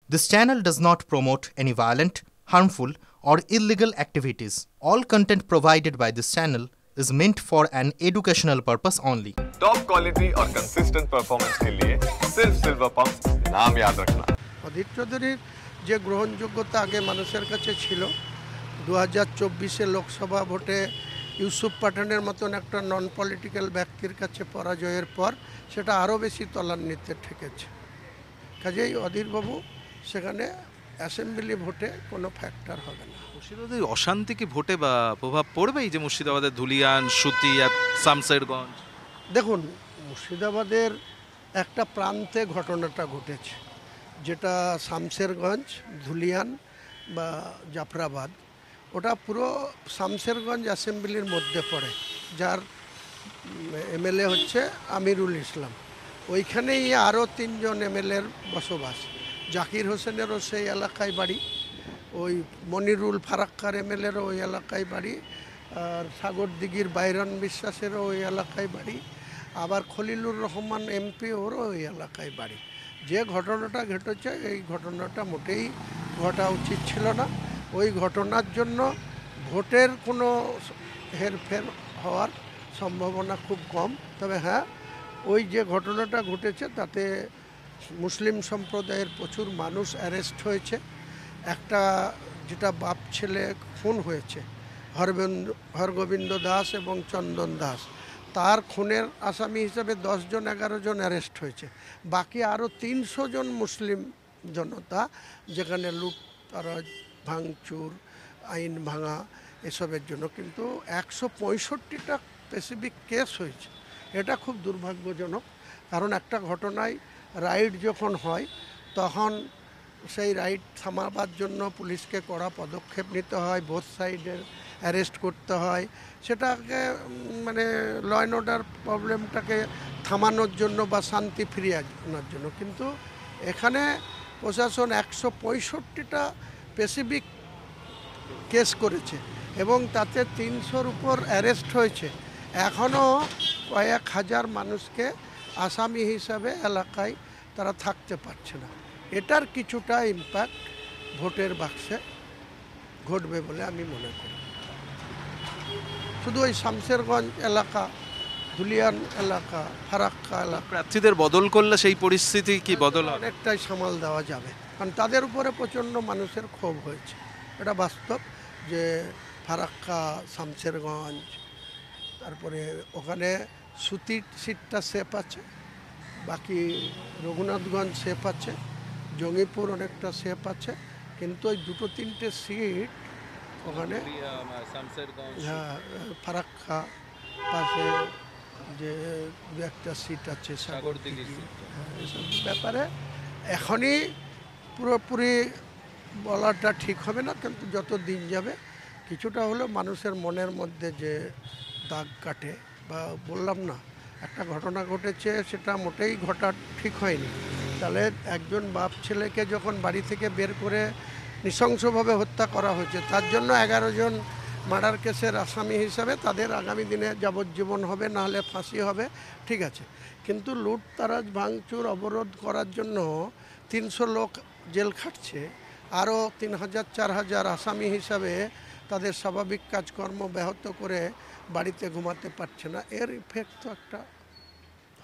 This channel does not promote any violent, harmful, or illegal activities. All content provided by this channel is meant for an educational purpose only. Top quality और consistent performance के लिए सिर्फ silver pump नाम याद रखना। অধীর চৌধুরীর যে গ্রহণযোগ্যতা আগে মানুষের কাছে ছিল 2024-এ লোকসভা ভোটে ইউসুফ পাঠানের মতন একটা নন পলিটিক্যাল ব্যক্তির কাছে পরাজয়ের পর সেটা আরও বেশি তলান্বিতে ঠেকেছে। কাজেই অধীরবাবু সেখানে অ্যাসেম্বলি ভোটে কোনো ফ্যাক্টর হবে না। মুর্শিদাবাদের অশান্তি কি ভোটে বা প্রভাব পড়বে? এই যে মুর্শিদাবাদের ধুলিয়ান, সুতি, শামশেরগঞ্জ। দেখুন, মুর্শিদাবাদের একটা প্রান্তে ঘটনাটা ঘটেছে, যেটা শামশেরগঞ্জ, ধুলিয়ান বা জাফরাবাদ। ওটা পুরো শামশেরগঞ্জ অ্যাসেম্বলির মধ্যে পড়ে, যার এমএলএ হচ্ছে আমিরুল ইসলাম। ওইখানেই আরও 3 জন এমএলএর বসবাস। জাকির হোসেনেরও সেই এলাকায় বাড়ি, ওই মনিরুল ফারাক্কার এমএলএরও ওই এলাকায় বাড়ি, আর সাগরদিঘির বাইরন বিশ্বাসেরও ওই এলাকায় বাড়ি, আবার খলিলুর রহমান এমপি ওরও ওই এলাকায় বাড়ি। যে ঘটনাটা ঘটেছে এই ঘটনাটা মোটেই ঘটা উচিত ছিল না। ওই ঘটনার জন্য ভোটের কোনো হেরফের হওয়ার সম্ভাবনা খুব কম। তবে হ্যাঁ, ওই যে ঘটনাটা ঘটেছে তাতে মুসলিম সম্প্রদায়ের প্রচুর মানুষ অ্যারেস্ট হয়েছে। একটা যেটা বাপ ছেলে খুন হয়েছে, হরগোবিন্দ দাস এবং চন্দন দাস, তার খুনের আসামি হিসাবে 10 জন 11 জন অ্যারেস্ট হয়েছে। বাকি আরও 300 জন মুসলিম জনতা, যেখানে লুটতরাজ, ভাঙচুর, আইন ভাঙা এসবের জন্য কিন্তু 165টা স্পেসিফিক কেস হয়েছে। এটা খুব দুর্ভাগ্যজনক, কারণ একটা ঘটনায় রাইড যখন হয় তখন সেই রাইড থামাবার জন্য পুলিশকে কড়া পদক্ষেপ নিতে হয়, বোথ সাইডের অ্যারেস্ট করতে হয়, সেটাকে মানে ল অ্যান্ড অর্ডার প্রবলেমটাকে থামানোর জন্য বা শান্তি ফিরিয়ে আনার জন্য। কিন্তু এখানে প্রশাসন 165টা স্পেসিফিক কেস করেছে এবং তাতে 300-র উপর অ্যারেস্ট হয়েছে। এখনও কয়েক হাজার মানুষকে আসামি হিসাবে এলাকায় তারা থাকতে পারছে না। এটার কিছুটা ইম্প্যাক্ট ভোটের বাক্সে ঘটবে বলে আমি মনে করি। শুধু ওই শামশেরগঞ্জ এলাকা, ধুলিয়ান এলাকা, ফারাক্কা এলাকা প্রার্থীদের বদল করলে সেই পরিস্থিতি কি বদল হবে? অনেকটাই সামাল দেওয়া যাবে, কারণ তাদের উপরে প্রচণ্ড মানুষের ক্ষোভ হয়েছে। এটা বাস্তব যে ফারাক্কা, শামশেরগঞ্জ, তারপরে ওখানে সুতির সিটটা সেফ আছে, বাকি রঘুনাথগঞ্জ সেফ আছে, জঙ্গিপুর অনেকটা সেফ আছে, কিন্তু ওই 2-3টে সিট ওখানে, হ্যাঁ, ফারাক্কা পাশে যে একটা সিট আছে সাগরদিঘি, এসব ব্যাপারে এখনই পুরোপুরি বলাটা ঠিক হবে না, কিন্তু যত দিন যাবে কিছুটা হলেও মানুষের মনের মধ্যে যে দাগ কাটে, বা বললাম না একটা ঘটনা ঘটেছে সেটা মোটেই ঘটা ঠিক হয়নি। তাহলে একজন বাপ ছেলেকে যখন বাড়ি থেকে বের করে নৃশংসভাবে হত্যা করা হয়েছে, তার জন্য 11 জন মার্ডার কেসের আসামি হিসাবে তাদের আগামী দিনে যাবজ্জীবন হবে, নাহলে ফাঁসি হবে, ঠিক আছে। কিন্তু লুটতারাজ, ভাঙচুর, অবরোধ করার জন্য 300 লোক জেল খাটছে, আরও 3000-4000 আসামি হিসাবে তাদের স্বাভাবিক কাজকর্ম ব্যাহত করে বাড়িতে ঘুমাতে পারছে না। এর ইফেক্ট তো একটা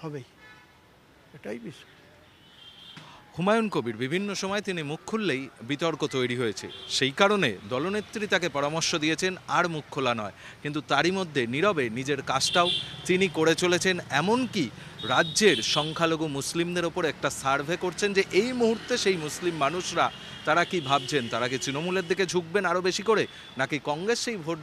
হবেই, এটাই বিষয়। হুমায়ুন কবির বিভিন্ন সময় তিনি মুখ খুললেই বিতর্ক তৈরি হয়েছে, সেই কারণে দলনেত্রী তাকে পরামর্শ দিয়েছেন আর মুখ খোলা নয়, কিন্তু তারই মধ্যে নীরবে নিজের কাজটাও তিনি করে চলেছেন। এমনকি রাজ্যের সংখ্যালঘু মুসলিমদের ওপর একটা সার্ভে করছেন যে এই মুহূর্তে সেই মুসলিম মানুষরা তারা কি ভাবছেন, তারা কি তৃণমূলের দিকে ঝুঁকবেন আরও বেশি করে, নাকি কংগ্রেস সেই ভোট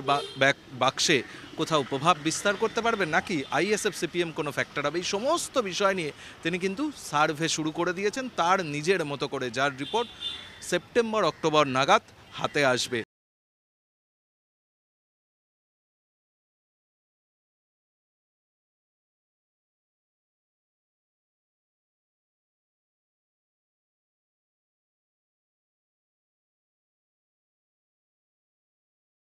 বাক্সে কোথাও প্রভাব বিস্তার করতে পারবেন, নাকি আইএসএফ সিপিএম কোনো ফ্যাক্টর হবে। এই সমস্ত বিষয় নিয়ে তিনি কিন্তু সার্ভে শুরু করে দিয়েছেন তার নিজের মতো করে, যার রিপোর্ট সেপ্টেম্বর-অক্টোবর নাগাদ হাতে আসবে।